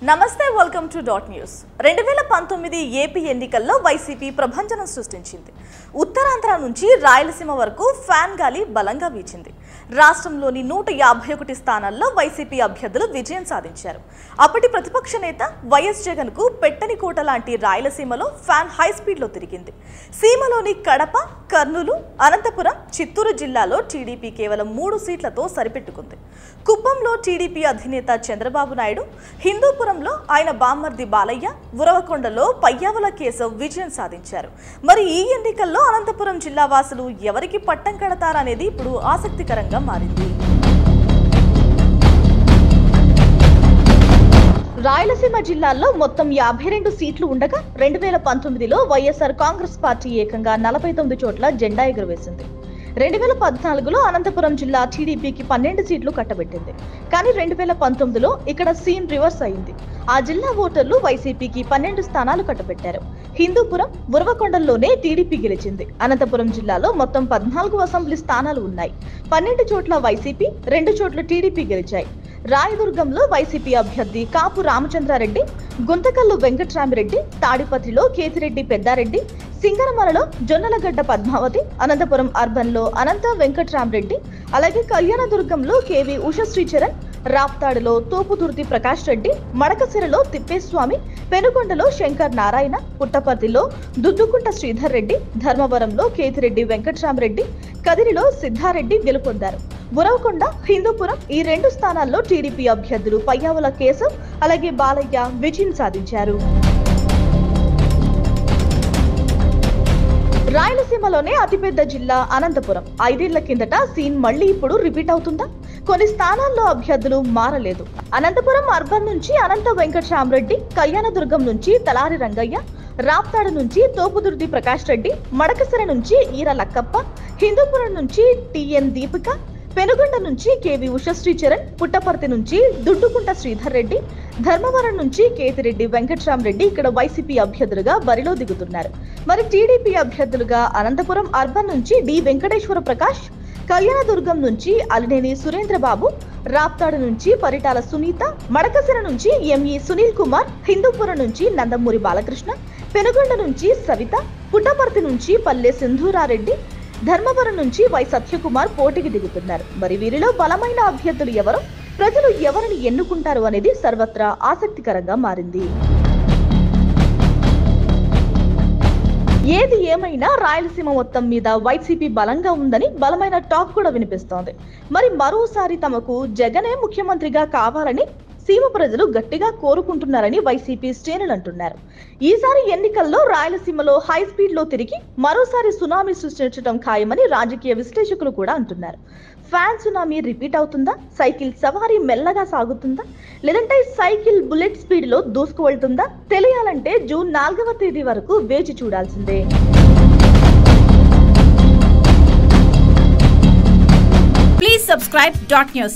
నమస్తే welcome to dot news 2019 AP ఎన్నికల్లో YCP ప్రభంజనం సృష్టించింది. ఉత్తరాంధ్ర నుంచి రాయలసీమ వరకు ఫ్యాన్ గాలి బలంగా వీచింది. రాష్ట్రంలోని 151 స్థానాల్లో వైసీపీ అభ్యర్థులు విజయం సాధించారు. అప్పటి ప్రతిపక్ష నేత వైఎస్ జగన్ కు పెట్టని కోట లాంటి రాయలసీమలో ఫ్యాన్ హై స్పీడ్లో తిరిగింది. సీమలోని కడప, కర్నూలు, అనంతపురం, చిత్తూరు జిల్లాలో టీడీపీ కేవలం 3 సీట్లతో సరిపెట్టుకుంది. కుప్పంలో టీడీపీ అధినేత చంద్రబాబు నాయుడు, హిందూపురంలో ఆయన బామ్మర్ది బాలయ్య, ఉరవకొండలో పయ్యావుల కేశవ్ విజయం సాధించారు. మరి ఈ ఎన్నికల్లో అనంతపురం జిల్లా వాసులు ఎవరికి పట్టం కడతారనేది ఇప్పుడు ఆసక్తికరంగా మారింది. రాయలసీమ జిల్లాల్లో మొత్తం 52 సీట్లు ఉండగా 2019లో వైఎస్ఆర్ కాంగ్రెస్ పార్టీ ఏకంగా 49 చోట్ల జెండా ఎగురవేసింది. 2014లో అనంతపురం జిల్లా టీడీపీకి 12 సీట్లు కట్టబెట్టింది. కానీ 2019లో ఇక్కడ సీన్ రివర్స్ అయింది. ఆ జిల్లా ఓటర్లు వైసీపీకి 12 స్థానాలు కట్టబెట్టారు. హిందూపురం, ఉరవకొండల్లోనే టీడీపీ గెలిచింది. అనంతపురం జిల్లాలో మొత్తం 14 అసెంబ్లీ స్థానాలు ఉన్నాయి. 12 చోట్ల వైసీపీ, 2 చోట్ల టీడీపీ గెలిచాయి. రాయదుర్గంలో వైసీపీ అభ్యర్థి కాపు రామచంద్రారెడ్డి, గుంతకల్లు వెంకట్రామిరెడ్డి, తాడిపత్రిలో కేతిరెడ్డి పెద్దారెడ్డి, సింగరమలలో జొన్నలగడ్డ పద్మావతి, అనంతపురం అర్బన్లో అనంత వెంకట్రామిరెడ్డి, అలాగే కళ్యాణదుర్గంలో కేవి ఉషశ్రీచరణ్, రాప్తాడులో తోపుదుర్తి ప్రకాష్ రెడ్డి, మడకసిరలో తిప్పేస్వామి, పెనుకొండలో శంకర్ నారాయణ, పుట్టపర్తిలో దుద్దుకుంట శ్రీధర్ రెడ్డి, ధర్మవరంలో కేతిరెడ్డి వెంకట్రామిరెడ్డి, కదిరిలో సిద్ధారెడ్డి గెలుపొందారు. ఉరవకొండ, హిందూపురం ఈ 2 స్థానాల్లో టీడీపీ అభ్యర్థులు పయ్యావుల కేశవ్, అలాగే బాలయ్య విజయం సాధించారు. రాయలసీమలోనే అతిపెద్ద జిల్లా అనంతపురం. 5 ఏళ్ల కిందట సీన్ మళ్లీ ఇప్పుడు రిపీట్ అవుతుందా? కొన్ని స్థానాల్లో అభ్యర్థులు మారలేదు. అనంతపురం అర్బన్ నుంచి అనంత వెంకట్రామిరెడ్డి, కళ్యాణదుర్గం నుంచి తలారి రంగయ్య, రాప్తాడు నుంచి తోపుదుర్తి ప్రకాష్ రెడ్డి, మడకసిర నుంచి ఈర లక్కప్ప, హిందూపురం నుంచి టిఎన్ దీపిక, పెనుగొండ నుంచి కేవి ఉషశ్రీచరణ్, పుట్టపర్తి నుంచి దుడ్డుకుంట శ్రీధర్ రెడ్డి, ధర్మవరం నుంచి కేతిరెడ్డి వెంకట్రామిరెడ్డి ఇక్కడ వైసీపీ అభ్యర్థులుగా బరిలో దిగుతున్నారు. మరి టీడీపీ అభ్యర్థులుగా అనంతపురం అర్బన్ నుంచి డి వెంకటేశ్వర ప్రకాష్, కళ్యాణదుర్గం నుంచి అలినేని సురేంద్రబాబు, రాప్తాడు నుంచి పరిటాల సునీత, మడకసిర నుంచి ఎంఈ సునీల్ కుమార్, హిందూపురం నుంచి నందమూరి బాలకృష్ణ, పెనుగొండ నుంచి సవిత, పుట్టపర్తి నుంచి పల్లె సింధూరారెడ్డి, ధర్మవరం నుంచి వై సత్యకుమార్ పోటీకి దిగుతున్నారు. మరి వీరిలో బలమైన అభ్యర్థులు ఎవరు, ప్రజలు ఎవరిని ఎన్నుకుంటారు అనేది సర్వత్రా ఆసక్తికరంగా మారింది. ఏది ఏమైనా రాయలసీమ మొత్తం మీద వైసీపీ బలంగా ఉందని బలమైన టాక్ కూడా వినిపిస్తోంది. మరి మరోసారి తమకు జగనే ముఖ్యమంత్రిగా కావాలని సీమ ప్రజలు గట్టిగా కోరుకుంటున్నారని వైసీపీ శ్రేణులు అంటున్నారు. ఈసారి ఎన్నికల్లో రాయలసీమలో హై స్పీడ్ లో తిరిగి మరోసారి సునామీ సృష్టించడం ఖాయమని రాజకీయ విశ్లేషకులు కూడా అంటున్నారు. ఫ్యాన్ సునామీ రిపీట్ అవుతుందా? సైకిల్ సవారీ మెల్లగా సాగుతుందా? లేదంటే సైకిల్ బుల్లెట్ స్పీడ్ లో దూసుకు వెళ్తుందా? తెలియాలంటే జూన్ 4వ తేదీ వరకు వేచి చూడాల్సిందే. Please subscribe Dot News.